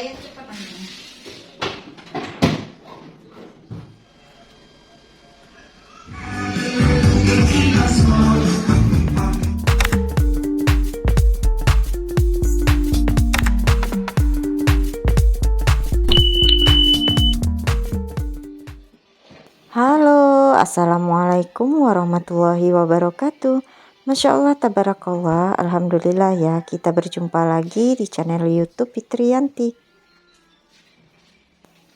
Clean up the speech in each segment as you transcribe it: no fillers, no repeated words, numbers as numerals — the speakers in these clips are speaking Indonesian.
Saya cepat panggilnya. Halo, assalamualaikum warahmatullahi wabarakatuh. Masya Allah, tabarakallah, alhamdulillah ya, kita berjumpa lagi di channel YouTube Fitriyanti.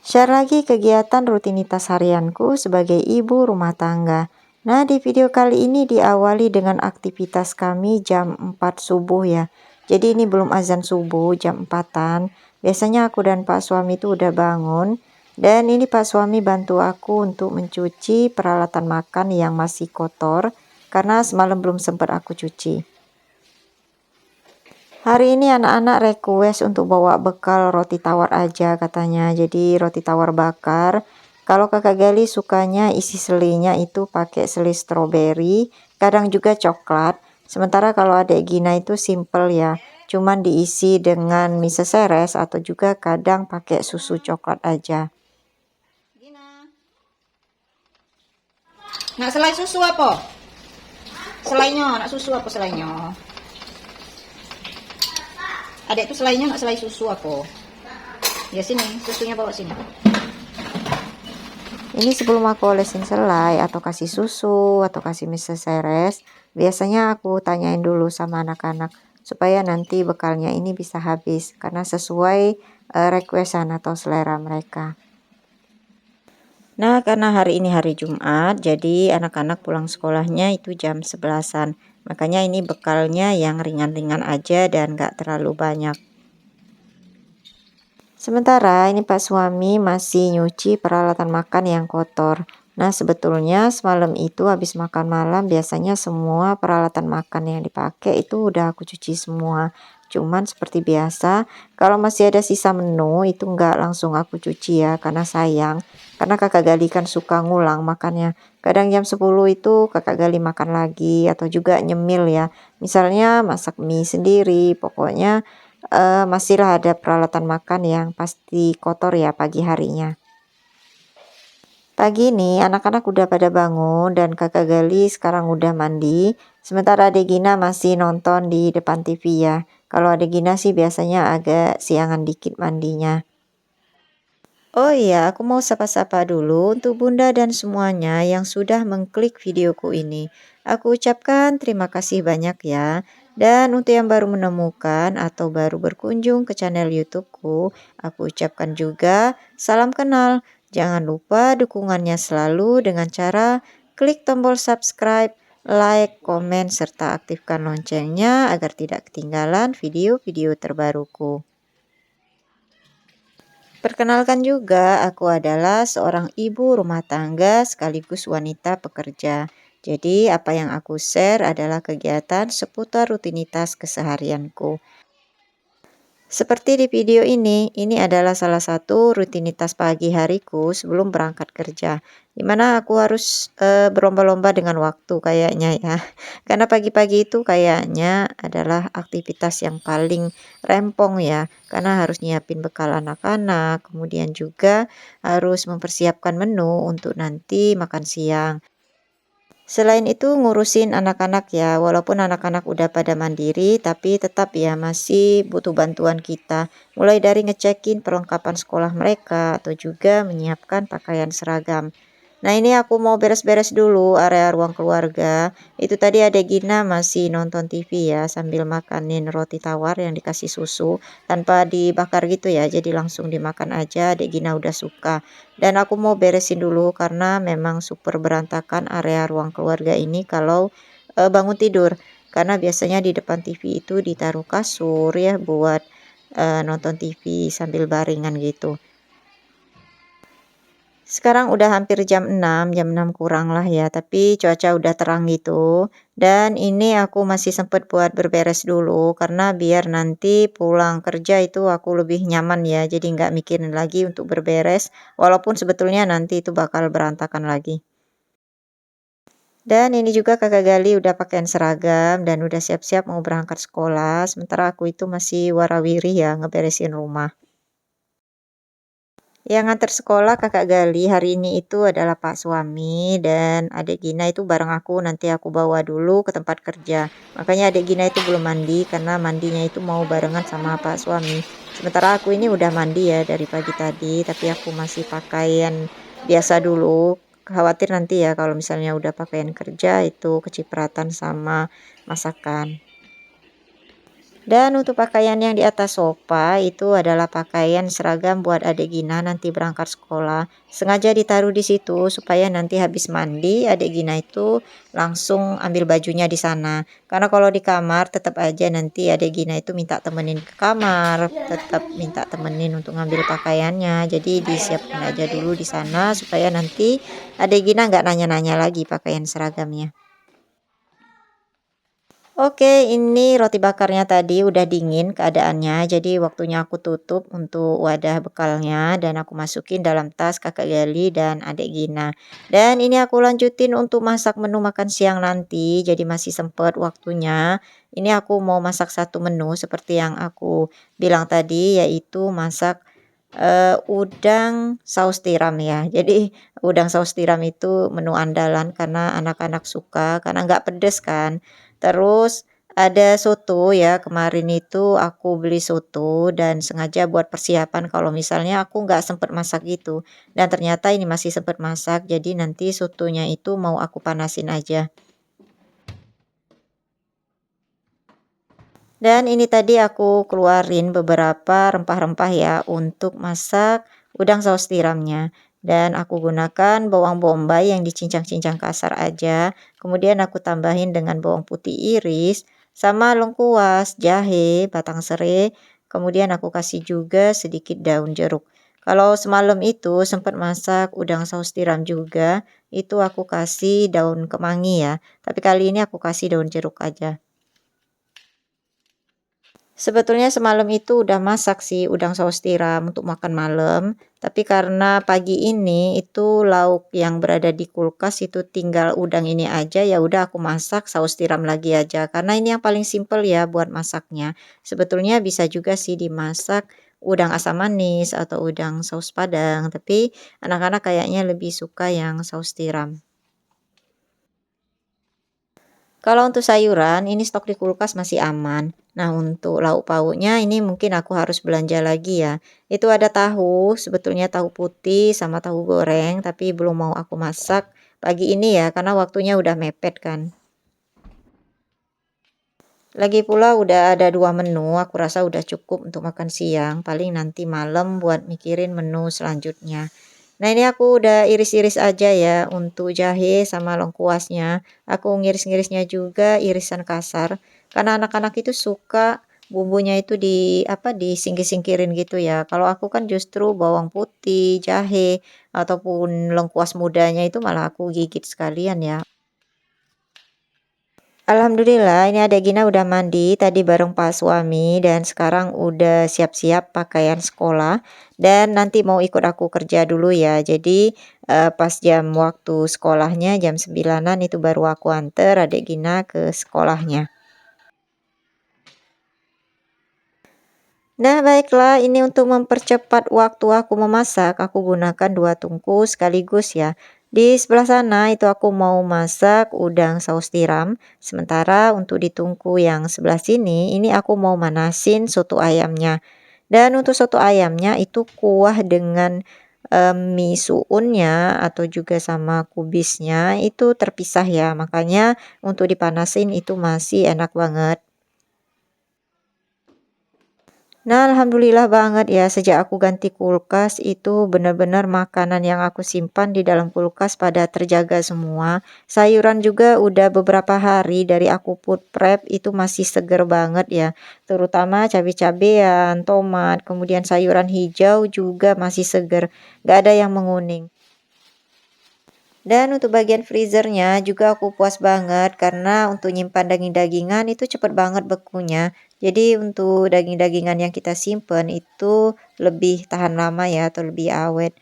Share lagi kegiatan rutinitas harianku sebagai ibu rumah tangga. Nah, di video kali ini diawali dengan aktivitas kami jam 4 subuh ya. Jadi ini belum azan subuh, jam 4-an. Biasanya aku dan Pak suami itu udah bangun. Dan ini Pak suami bantu aku untuk mencuci peralatan makan yang masih kotor. Karena semalam belum sempat aku cuci. Hari ini anak-anak request untuk bawa bekal roti tawar aja katanya. Jadi roti tawar bakar. Kalau kakak Gali sukanya isi selinya itu pakai seli stroberi, kadang juga coklat. Sementara kalau adek Gina itu simple ya, cuman diisi dengan mie seseres atau juga kadang pakai susu coklat aja. Gina. Nak selai susu apa? Selainya, nak susu apa selainya? Adek tuh selainya nak selai susu apa? Ya sini, susunya bawa sini. Ini sebelum aku olesin selai atau kasih susu atau kasih mie seseres, biasanya aku tanyain dulu sama anak-anak supaya nanti bekalnya ini bisa habis karena sesuai requestan atau selera mereka. Nah, karena hari ini hari Jumat, jadi anak-anak pulang sekolahnya itu jam 11-an. Makanya ini bekalnya yang ringan-ringan aja dan gak terlalu banyak. Sementara ini Pak suami masih nyuci peralatan makan yang kotor. Nah, sebetulnya semalam itu habis makan malam biasanya semua peralatan makan yang dipakai itu udah aku cuci semua. Cuman seperti biasa, kalau masih ada sisa menu itu nggak langsung aku cuci ya karena sayang. Karena kakak Gali kan suka ngulang makannya. Kadang jam 10 itu kakak Gali makan lagi atau juga nyemil ya. Misalnya masak mie sendiri, pokoknya masihlah ada peralatan makan yang pasti kotor ya pagi harinya. Pagi ini anak-anak udah pada bangun dan kakak Gali sekarang udah mandi. Sementara adek Gina masih nonton di depan TV ya. Kalau adek Gina sih biasanya agak siangan dikit mandinya. Oh iya, aku mau sapa-sapa dulu untuk Bunda dan semuanya yang sudah mengklik videoku ini. Aku ucapkan terima kasih banyak ya. Dan untuk yang baru menemukan atau baru berkunjung ke channel YouTubeku, aku ucapkan juga salam kenal. Jangan lupa dukungannya selalu dengan cara klik tombol subscribe, like, komen, serta aktifkan loncengnya agar tidak ketinggalan video-video terbaruku. Perkenalkan juga, aku adalah seorang ibu rumah tangga sekaligus wanita pekerja. Jadi, apa yang aku share adalah kegiatan seputar rutinitas keseharianku. Seperti di video ini adalah salah satu rutinitas pagi hariku sebelum berangkat kerja. Dimana aku harus berlomba-lomba dengan waktu kayaknya ya. Karena pagi-pagi itu kayaknya adalah aktivitas yang paling rempong ya. Karena harus nyiapin bekal anak-anak, kemudian juga harus mempersiapkan menu untuk nanti makan siang. Selain itu ngurusin anak-anak ya, walaupun anak-anak udah pada mandiri, tapi tetap ya masih butuh bantuan kita. Mulai dari ngecekin perlengkapan sekolah mereka atau juga menyiapkan pakaian seragam. Nah ini aku mau beres-beres dulu area ruang keluarga. Itu tadi adek Gina masih nonton TV ya sambil makanin roti tawar yang dikasih susu. Tanpa dibakar gitu ya, jadi langsung dimakan aja, adek Gina udah suka. Dan aku mau beresin dulu karena memang super berantakan area ruang keluarga ini kalau bangun tidur. Karena biasanya di depan TV itu ditaruh kasur ya buat nonton TV sambil baringan gitu. Sekarang udah hampir jam 6 kurang lah ya, tapi cuaca udah terang gitu. Dan ini aku masih sempet buat berberes dulu, karena biar nanti pulang kerja itu aku lebih nyaman ya, jadi nggak mikirin lagi untuk berberes, walaupun sebetulnya nanti itu bakal berantakan lagi. Dan ini juga kakak Gali udah pakaian seragam dan udah siap-siap mau berangkat sekolah, sementara aku itu masih warawiri ya ngeberesin rumah. Yang nganter sekolah Kakak Gali hari ini itu adalah Pak suami dan Adik Gina itu bareng aku, nanti aku bawa dulu ke tempat kerja. Makanya Adik Gina itu belum mandi karena mandinya itu mau barengan sama Pak suami. Sementara aku ini udah mandi ya dari pagi tadi, tapi aku masih pakaian biasa dulu. Khawatir nanti ya kalau misalnya udah pakaian kerja itu kecipratan sama masakan. Dan untuk pakaian yang di atas sofa itu adalah pakaian seragam buat adik Gina nanti berangkat sekolah. Sengaja ditaruh di situ supaya nanti habis mandi adik Gina itu langsung ambil bajunya di sana. Karena kalau di kamar tetap aja nanti adik Gina itu minta temenin ke kamar, tetap minta temenin untuk ngambil pakaiannya. Jadi disiapkan aja dulu di sana supaya nanti adik Gina nggak nanya-nanya lagi pakaian seragamnya. Oke, ini roti bakarnya tadi udah dingin keadaannya, jadi waktunya aku tutup untuk wadah bekalnya dan aku masukin dalam tas Kakak Gali dan Adik Gina. Dan ini aku lanjutin untuk masak menu makan siang nanti, jadi masih sempet waktunya. Ini aku mau masak satu menu seperti yang aku bilang tadi, yaitu masak udang saus tiram ya. Jadi udang saus tiram itu menu andalan karena anak-anak suka, karena nggak pedes kan. Terus ada soto ya, kemarin itu aku beli soto dan sengaja buat persiapan kalau misalnya aku nggak sempet masak gitu. Dan ternyata ini masih sempet masak, jadi nanti sotonya itu mau aku panasin aja. Dan ini tadi aku keluarin beberapa rempah-rempah ya untuk masak udang saus tiramnya. Dan aku gunakan bawang bombay yang dicincang-cincang kasar aja. Kemudian aku tambahin dengan bawang putih iris, sama lengkuas, jahe, batang serai. Kemudian aku kasih juga sedikit daun jeruk. Kalau semalam itu sempat masak udang saus tiram juga, itu aku kasih daun kemangi ya. Tapi kali ini aku kasih daun jeruk aja. Sebetulnya semalam itu udah masak sih udang saus tiram untuk makan malam, tapi karena pagi ini itu lauk yang berada di kulkas itu tinggal udang ini aja, ya udah aku masak saus tiram lagi aja. Karena ini yang paling simpel ya buat masaknya. Sebetulnya bisa juga sih dimasak udang asam manis atau udang saus padang, tapi anak-anak kayaknya lebih suka yang saus tiram. Kalau untuk sayuran, ini stok di kulkas masih aman. Nah, untuk lauk pauknya ini mungkin aku harus belanja lagi ya. Itu ada tahu, sebetulnya tahu putih sama tahu goreng, tapi belum mau aku masak pagi ini ya, karena waktunya udah mepet kan. Lagi pula udah ada 2 menu, aku rasa udah cukup untuk makan siang, paling nanti malam buat mikirin menu selanjutnya. Nah, ini aku udah iris-iris aja ya untuk jahe sama lengkuasnya. Aku ngiris-ngirisnya juga irisan kasar, karena anak-anak itu suka bumbunya itu disingkir-singkirin gitu ya. Kalau aku kan justru bawang putih, jahe, ataupun lengkuas mudanya itu malah aku gigit sekalian ya. Alhamdulillah ini Adek Gina udah mandi tadi bareng Pak suami dan sekarang udah siap-siap pakaian sekolah dan nanti mau ikut aku kerja dulu ya. Jadi pas jam waktu sekolahnya jam 9-an itu baru aku anter Adek Gina ke sekolahnya. Nah, baiklah, ini untuk mempercepat waktu aku memasak, aku gunakan 2 tungku sekaligus ya. Di sebelah sana itu aku mau masak udang saus tiram, sementara untuk di tungku yang sebelah sini, ini aku mau manasin soto ayamnya. Dan untuk soto ayamnya itu kuah dengan mie suunnya atau juga sama kubisnya itu terpisah ya, makanya untuk dipanasin itu masih enak banget. Nah, alhamdulillah banget ya sejak aku ganti kulkas itu benar-benar makanan yang aku simpan di dalam kulkas pada terjaga semua. Sayuran juga udah beberapa hari dari aku put prep itu masih seger banget ya. Terutama cabai-cabean, tomat, kemudian sayuran hijau juga masih seger. Gak ada yang menguning. Dan untuk bagian freezernya juga aku puas banget karena untuk nyimpan daging-dagingan itu cepet banget bekunya. Jadi untuk daging-dagingan yang kita simpen itu lebih tahan lama ya atau lebih awet.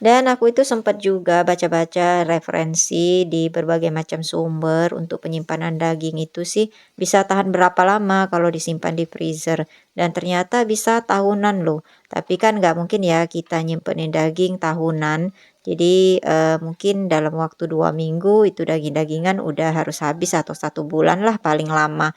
Dan aku itu sempat juga baca-baca referensi di berbagai macam sumber untuk penyimpanan daging itu sih bisa tahan berapa lama kalau disimpan di freezer. Dan ternyata bisa tahunan loh. Tapi kan nggak mungkin ya kita nyimpenin daging tahunan. Jadi mungkin dalam waktu 2 minggu itu daging-dagingan udah harus habis atau 1 bulan lah paling lama.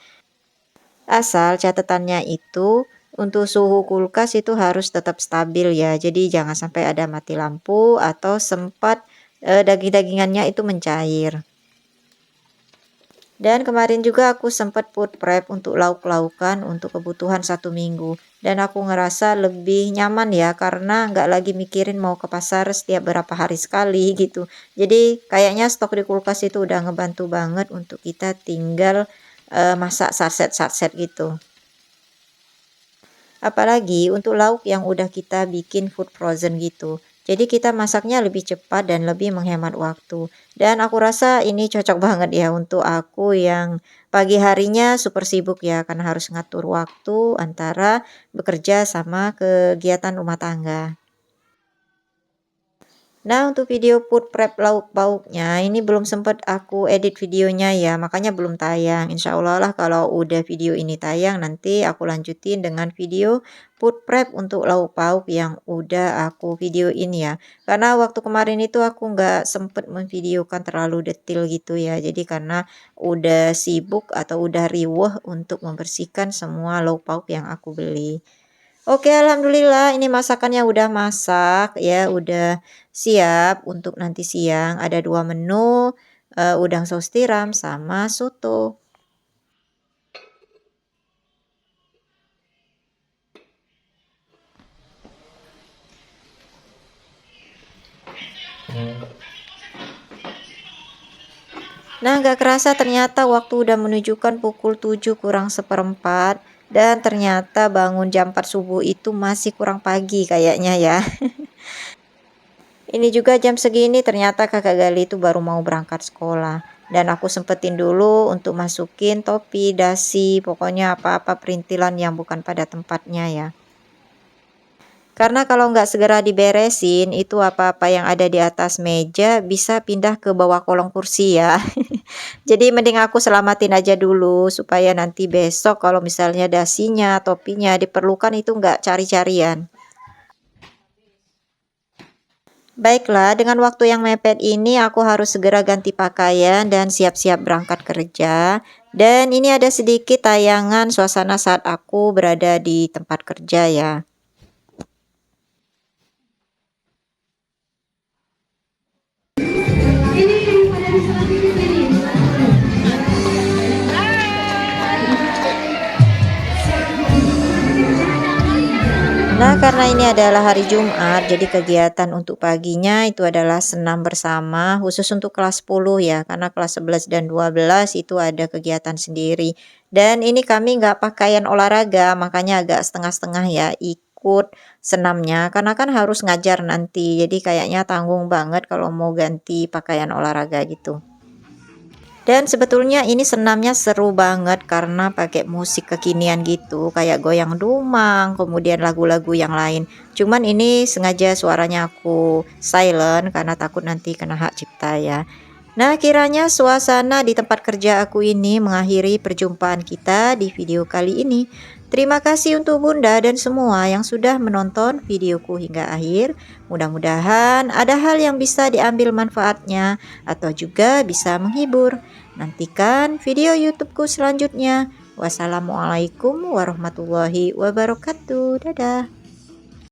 Asal catatannya itu untuk suhu kulkas itu harus tetap stabil ya. Jadi jangan sampai ada mati lampu atau sempat daging-dagingannya itu mencair. Dan kemarin juga aku sempat food prep untuk lauk-laukan untuk kebutuhan 1 minggu. Dan aku ngerasa lebih nyaman ya karena nggak lagi mikirin mau ke pasar setiap berapa hari sekali gitu. Jadi kayaknya stok di kulkas itu udah ngebantu banget untuk kita tinggal masak saset-saset gitu. Apalagi untuk lauk yang udah kita bikin food frozen gitu. Jadi kita masaknya lebih cepat dan lebih menghemat waktu. Dan aku rasa ini cocok banget ya untuk aku yang pagi harinya super sibuk ya karena harus ngatur waktu antara bekerja sama kegiatan rumah tangga. Nah, untuk video food prep lauk pauknya ini belum sempat aku edit videonya ya, makanya belum tayang. Insya Allah lah kalau udah video ini tayang nanti aku lanjutin dengan video food prep untuk lauk pauk yang udah aku videoin ya. Karena waktu kemarin itu aku nggak sempet memvideokan terlalu detail gitu ya. Jadi karena udah sibuk atau udah riweh untuk membersihkan semua lauk pauk yang aku beli. Oke, alhamdulillah ini masakannya udah masak ya, udah siap untuk nanti siang. Ada 2 menu, udang saus tiram sama soto. Nah, nggak kerasa ternyata waktu udah menunjukkan pukul 7 kurang seperempat dan ternyata bangun jam 4 subuh itu masih kurang pagi kayaknya ya. Ini juga jam segini ternyata kakak Gali itu baru mau berangkat sekolah. Dan aku sempetin dulu untuk masukin topi, dasi, pokoknya apa-apa perintilan yang bukan pada tempatnya ya. Karena kalau nggak segera diberesin, itu apa-apa yang ada di atas meja bisa pindah ke bawah kolong kursi ya. Jadi mending aku selamatin aja dulu supaya nanti besok kalau misalnya dasinya, topinya diperlukan itu nggak cari-carian. Baiklah, dengan waktu yang mepet ini aku harus segera ganti pakaian dan siap-siap berangkat kerja. Dan ini ada sedikit tayangan suasana saat aku berada di tempat kerja ya. Nah, karena ini adalah hari Jumat, jadi kegiatan untuk paginya itu adalah senam bersama, khusus untuk kelas 10 ya, karena kelas 11 dan 12 itu ada kegiatan sendiri. Dan ini kami nggak pakaian olahraga, makanya agak setengah-setengah ya ikut senamnya, karena kan harus ngajar nanti, jadi kayaknya tanggung banget kalau mau ganti pakaian olahraga gitu. Dan sebetulnya ini senamnya seru banget karena pakai musik kekinian gitu, kayak goyang dumang, kemudian lagu-lagu yang lain. Cuman ini sengaja suaranya aku silent karena takut nanti kena hak cipta ya. Nah, kiranya suasana di tempat kerja aku ini mengakhiri perjumpaan kita di video kali ini. Terima kasih untuk Bunda dan semua yang sudah menonton videoku hingga akhir. Mudah-mudahan ada hal yang bisa diambil manfaatnya atau juga bisa menghibur. Nantikan video YouTubeku selanjutnya. Wassalamualaikum warahmatullahi wabarakatuh. Dadah.